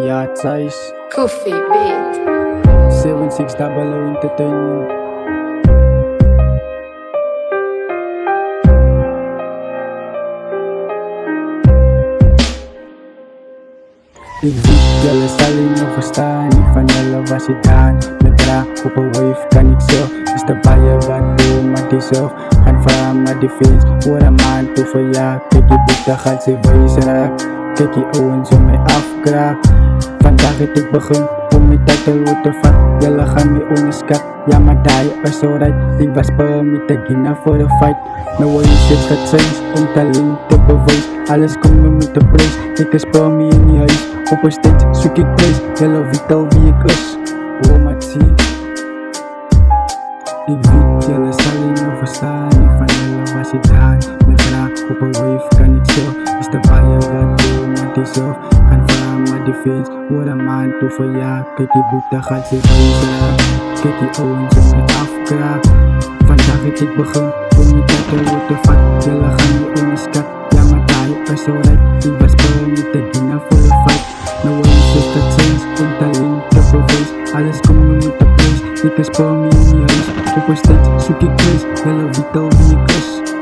Yacht size Goofy beat. 7600 Entertainment. Exist jelle Stalin of verstaan, niet van jelle was je daan. Met draag op een wave kan ik zo. Is de bijen wat doen, maar die zo. Gaan vragen maar die feest. Hoor een maand toe voor ja. Kijk je boek, dan gaat ze wees raak. Kijk je ogen zo mij afkraak. Vandaag het ik begin om mijn titel wat te vat. Jelle gaan me onderschat. Ja maar daar je is alright. Ik was per me te gina voor de fight. Nou wil je shit gaat zijn om talent te bewijs. Alles komt me met de prijs. Ik is per me in je huis. Op een stage zoek ik prijs. Jelle weet al wie ik is. Oh maar zie. Ik weet jelle zal je me verstaan. Niet van jelle was je daan. Met draag op een wave kan ik zo. Is de bijen wat doen maar die zo. Gaan vragen maar die feest. Hoor een maand toe voor ja. Kijk die boek dan gaat ze wezen. Kijk die ogen zo mij afkraak. Vandaag het ik begin om mijn titel wat te vat. Jelle gaan je onderschat. Ja maar daar je is alright. Ik was per me te gina voor de fight. Nou wil je shit dat zijn om talent te bewijs. Alles komt me met de prijs. Ik is per me in je huis. Op een stage zoek ik prijs. Jelle weet al wie ik is.